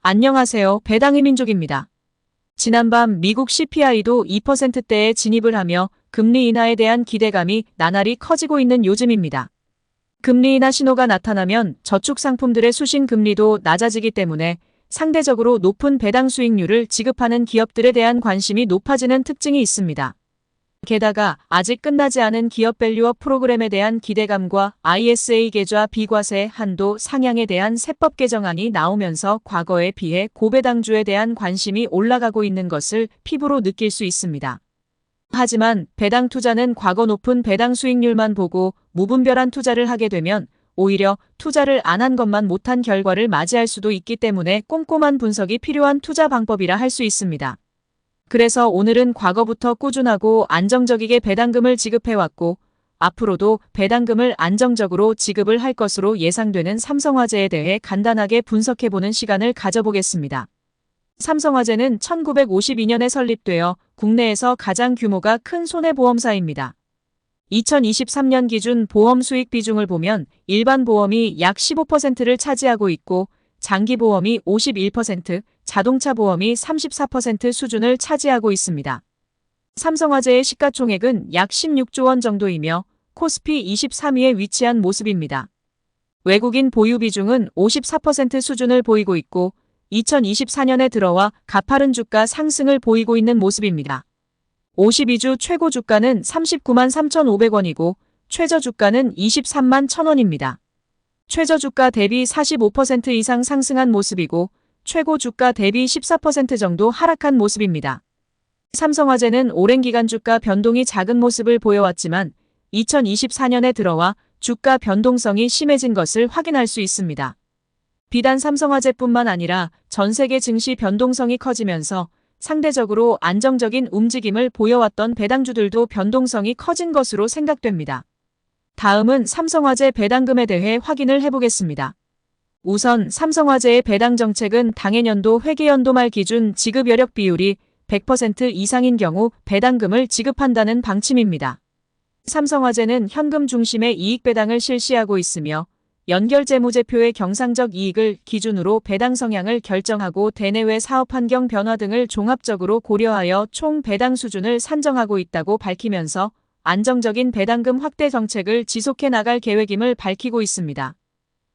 안녕하세요. 배당의 민족입니다. 지난밤 미국 CPI도 2%대에 진입을 하며 금리 인하에 대한 기대감이 나날이 커지고 있는 요즘입니다. 금리 인하 신호가 나타나면 저축 상품들의 수신 금리도 낮아지기 때문에 상대적으로 높은 배당 수익률을 지급하는 기업들에 대한 관심이 높아지는 특징이 있습니다. 게다가 아직 끝나지 않은 기업 밸류업 프로그램에 대한 기대감과 ISA 계좌 비과세 한도 상향에 대한 세법 개정안이 나오면서 과거에 비해 고배당주에 대한 관심이 올라가고 있는 것을 피부로 느낄 수 있습니다. 하지만 배당 투자는 과거 높은 배당 수익률만 보고 무분별한 투자를 하게 되면 오히려 투자를 안 한 것만 못한 결과를 맞이할 수도 있기 때문에 꼼꼼한 분석이 필요한 투자 방법이라 할 수 있습니다. 그래서 오늘은 과거부터 꾸준하고 안정적이게 배당금을 지급해왔고 앞으로도 배당금을 안정적으로 지급을 할 것으로 예상되는 삼성화재에 대해 간단하게 분석해보는 시간을 가져보겠습니다. 삼성화재는 1952년에 설립되어 국내에서 가장 규모가 큰 손해보험사입니다. 2023년 기준 보험 수익 비중을 보면 일반 보험이 약 15%를 차지하고 있고 장기보험이 51%, 자동차 보험이 34% 수준을 차지하고 있습니다. 삼성화재의 시가총액은 약 16조 원 정도이며 코스피 23위에 위치한 모습입니다. 외국인 보유 비중은 54% 수준을 보이고 있고 2024년에 들어와 가파른 주가 상승을 보이고 있는 모습입니다. 52주 최고 주가는 39만 3,500원이고 최저 주가는 23만 1,000원입니다. 최저 주가 대비 45% 이상 상승한 모습이고 최고 주가 대비 14% 정도 하락한 모습입니다. 삼성화재는 오랜 기간 주가 변동이 작은 모습을 보여왔지만 2024년에 들어와 주가 변동성이 심해진 것을 확인할 수 있습니다. 비단 삼성화재뿐만 아니라 전 세계 증시 변동성이 커지면서 상대적으로 안정적인 움직임을 보여왔던 배당주들도 변동성이 커진 것으로 생각됩니다. 다음은 삼성화재 배당금에 대해 확인을 해보겠습니다. 우선 삼성화재의 배당 정책은 당해년도 회계연도 말 기준 지급 여력 비율이 100% 이상인 경우 배당금을 지급한다는 방침입니다. 삼성화재는 현금 중심의 이익 배당을 실시하고 있으며 연결재무제표의 경상적 이익을 기준으로 배당 성향을 결정하고 대내외 사업 환경 변화 등을 종합적으로 고려하여 총 배당 수준을 산정하고 있다고 밝히면서 안정적인 배당금 확대 정책을 지속해 나갈 계획임을 밝히고 있습니다.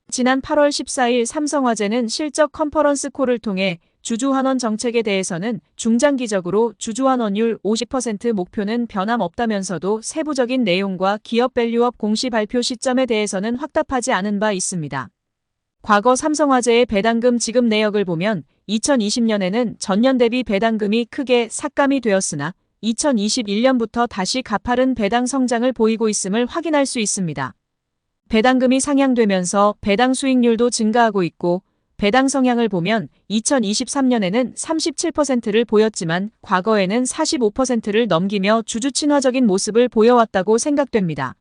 지난 8월 14일 삼성화재는 실적 컨퍼런스 콜을 통해 주주환원 정책에 대해서는 중장기적으로 주주환원율 50% 목표는 변함없다면서도 세부적인 내용과 기업 밸류업 공시 발표 시점에 대해서는 확답하지 않은 바 있습니다. 과거 삼성화재의 배당금 지급 내역을 보면 2020년에는 전년 대비 배당금이 크게 삭감이 되었으나 2021년부터 다시 가파른 배당 성장을 보이고 있음을 확인할 수 있습니다. 배당금이 상향되면서 배당 수익률도 증가하고 있고 배당 성향을 보면 2023년에는 37%를 보였지만 과거에는 45%를 넘기며 주주 친화적인 모습을 보여왔다고 생각됩니다.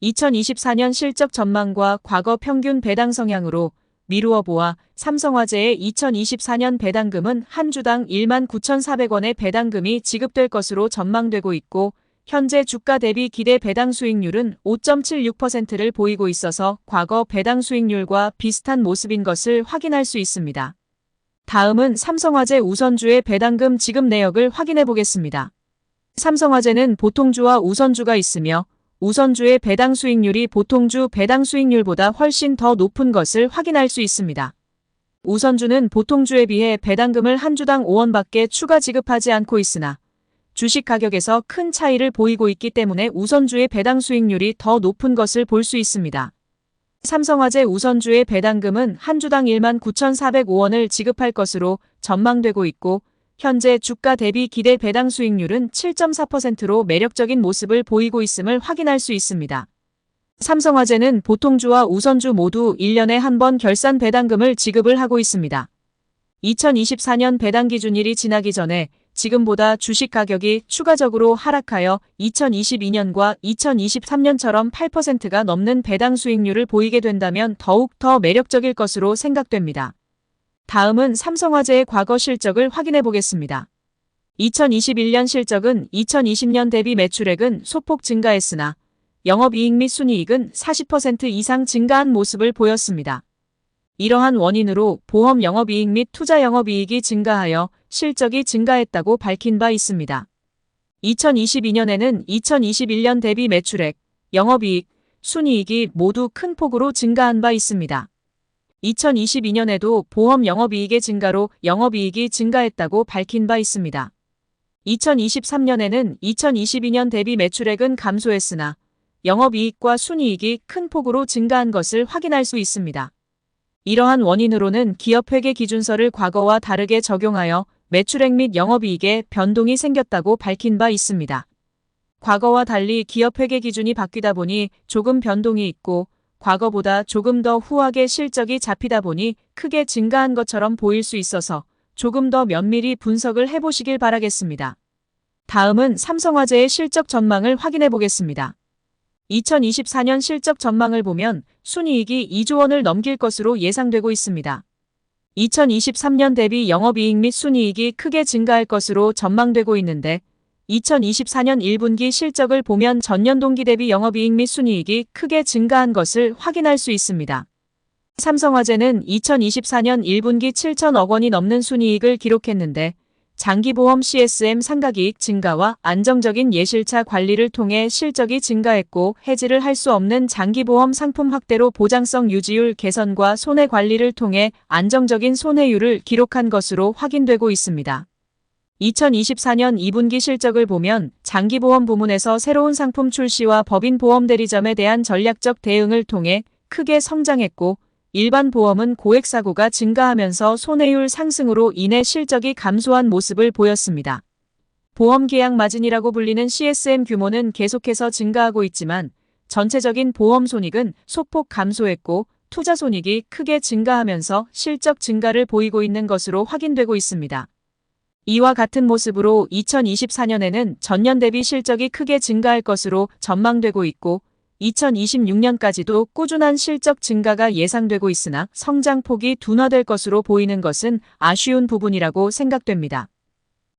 2024년 실적 전망과 과거 평균 배당 성향으로 미루어 보아 삼성화재의 2024년 배당금은 한 주당 19,400원의 배당금이 지급될 것으로 전망되고 있고 현재 주가 대비 기대 배당 수익률은 5.76%를 보이고 있어서 과거 배당 수익률과 비슷한 모습인 것을 확인할 수 있습니다. 다음은 삼성화재 우선주의 배당금 지급 내역을 확인해 보겠습니다. 삼성화재는 보통주와 우선주가 있으며 우선주의 배당 수익률이 보통주 배당 수익률보다 훨씬 더 높은 것을 확인할 수 있습니다. 우선주는 보통주에 비해 배당금을 한 주당 5원밖에 추가 지급하지 않고 있으나 주식 가격에서 큰 차이를 보이고 있기 때문에 우선주의 배당 수익률이 더 높은 것을 볼 수 있습니다. 삼성화재 우선주의 배당금은 한 주당 19,405원을 지급할 것으로 전망되고 있고 현재 주가 대비 기대 배당 수익률은 7.4%로 매력적인 모습을 보이고 있음을 확인할 수 있습니다. 삼성화재는 보통주와 우선주 모두 1년에 한 번 결산 배당금을 지급을 하고 있습니다. 2024년 배당 기준일이 지나기 전에 지금보다 주식 가격이 추가적으로 하락하여 2022년과 2023년처럼 8%가 넘는 배당 수익률을 보이게 된다면 더욱 더 매력적일 것으로 생각됩니다. 다음은 삼성화재의 과거 실적을 확인해 보겠습니다. 2021년 실적은 2020년 대비 매출액은 소폭 증가했으나 영업이익 및 순이익은 40% 이상 증가한 모습을 보였습니다. 이러한 원인으로 보험 영업이익 및 투자 영업이익이 증가하여 실적이 증가했다고 밝힌 바 있습니다. 2022년에는 2021년 대비 매출액, 영업이익, 순이익이 모두 큰 폭으로 증가한 바 있습니다. 2022년에도 보험 영업이익의 증가로 영업이익이 증가했다고 밝힌 바 있습니다. 2023년에는 2022년 대비 매출액은 감소했으나 영업이익과 순이익이 큰 폭으로 증가한 것을 확인할 수 있습니다. 이러한 원인으로는 기업회계 기준서를 과거와 다르게 적용하여 매출액 및 영업이익에 변동이 생겼다고 밝힌 바 있습니다. 과거와 달리 기업회계 기준이 바뀌다 보니 조금 변동이 있고 과거보다 조금 더 후하게 실적이 잡히다 보니 크게 증가한 것처럼 보일 수 있어서 조금 더 면밀히 분석을 해보시길 바라겠습니다. 다음은 삼성화재의 실적 전망을 확인해 보겠습니다. 2024년 실적 전망을 보면 순이익이 2조 원을 넘길 것으로 예상되고 있습니다. 2023년 대비 영업이익 및 순이익이 크게 증가할 것으로 전망되고 있는데 2024년 1분기 실적을 보면 전년 동기 대비 영업이익 및 순이익이 크게 증가한 것을 확인할 수 있습니다. 삼성화재는 2024년 1분기 7천억 원이 넘는 순이익을 기록했는데 장기보험 CSM 상각이익 증가와 안정적인 예실차 관리를 통해 실적이 증가했고 해지를 할 수 없는 장기보험 상품 확대로 보장성 유지율 개선과 손해 관리를 통해 안정적인 손해율을 기록한 것으로 확인되고 있습니다. 2024년 2분기 실적을 보면 장기보험 부문에서 새로운 상품 출시와 법인 보험 대리점에 대한 전략적 대응을 통해 크게 성장했고 일반 보험은 고액 사고가 증가하면서 손해율 상승으로 인해 실적이 감소한 모습을 보였습니다. 보험 계약 마진이라고 불리는 CSM 규모는 계속해서 증가하고 있지만 전체적인 보험 손익은 소폭 감소했고 투자 손익이 크게 증가하면서 실적 증가를 보이고 있는 것으로 확인되고 있습니다. 이와 같은 모습으로 2024년에는 전년 대비 실적이 크게 증가할 것으로 전망되고 있고 2026년까지도 꾸준한 실적 증가가 예상되고 있으나 성장폭이 둔화될 것으로 보이는 것은 아쉬운 부분이라고 생각됩니다.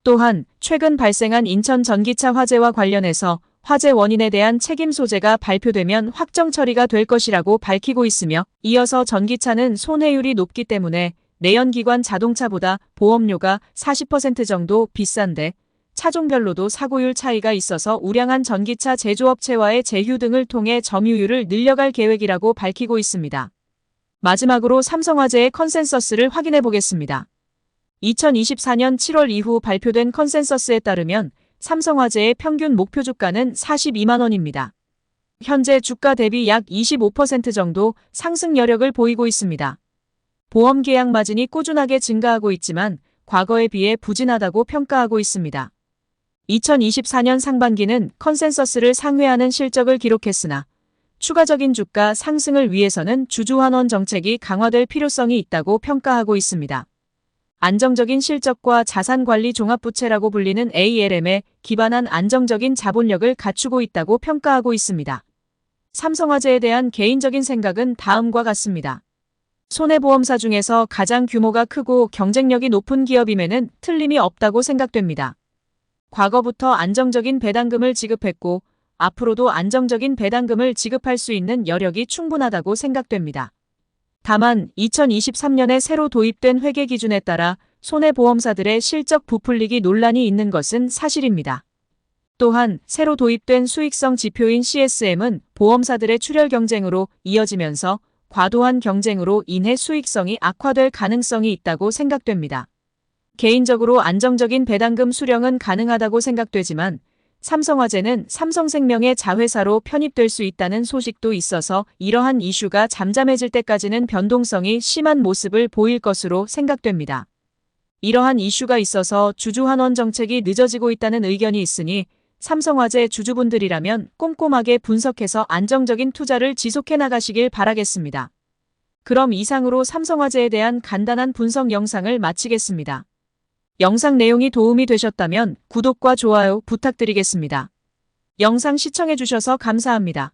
또한 최근 발생한 인천 전기차 화재와 관련해서 화재 원인에 대한 책임 소재가 발표되면 확정 처리가 될 것이라고 밝히고 있으며 이어서 전기차는 손해율이 높기 때문에 내연기관 자동차보다 보험료가 40% 정도 비싼데 차종별로도 사고율 차이가 있어서 우량한 전기차 제조업체와의 제휴 등을 통해 점유율을 늘려갈 계획이라고 밝히고 있습니다. 마지막으로 삼성화재의 컨센서스를 확인해 보겠습니다. 2024년 7월 이후 발표된 컨센서스에 따르면 삼성화재의 평균 목표 주가는 42만 원입니다. 현재 주가 대비 약 25% 정도 상승 여력을 보이고 있습니다. 보험 계약 마진이 꾸준하게 증가하고 있지만 과거에 비해 부진하다고 평가하고 있습니다. 2024년 상반기는 컨센서스를 상회하는 실적을 기록했으나 추가적인 주가 상승을 위해서는 주주환원 정책이 강화될 필요성이 있다고 평가하고 있습니다. 안정적인 실적과 자산관리 종합부채라고 불리는 ALM에 기반한 안정적인 자본력을 갖추고 있다고 평가하고 있습니다. 삼성화재에 대한 개인적인 생각은 다음과 같습니다. 손해보험사 중에서 가장 규모가 크고 경쟁력이 높은 기업임에는 틀림이 없다고 생각됩니다. 과거부터 안정적인 배당금을 지급했고 앞으로도 안정적인 배당금을 지급할 수 있는 여력이 충분하다고 생각됩니다. 다만 2023년에 새로 도입된 회계 기준에 따라 손해보험사들의 실적 부풀리기 논란이 있는 것은 사실입니다. 또한 새로 도입된 수익성 지표인 CSM은 보험사들의 출혈 경쟁으로 이어지면서 과도한 경쟁으로 인해 수익성이 악화될 가능성이 있다고 생각됩니다. 개인적으로 안정적인 배당금 수령은 가능하다고 생각되지만 삼성화재는 삼성생명의 자회사로 편입될 수 있다는 소식도 있어서 이러한 이슈가 잠잠해질 때까지는 변동성이 심한 모습을 보일 것으로 생각됩니다. 이러한 이슈가 있어서 주주환원 정책이 늦어지고 있다는 의견이 있으니 삼성화재 주주분들이라면 꼼꼼하게 분석해서 안정적인 투자를 지속해 나가시길 바라겠습니다. 그럼 이상으로 삼성화재에 대한 간단한 분석 영상을 마치겠습니다. 영상 내용이 도움이 되셨다면 구독과 좋아요 부탁드리겠습니다. 영상 시청해 주셔서 감사합니다.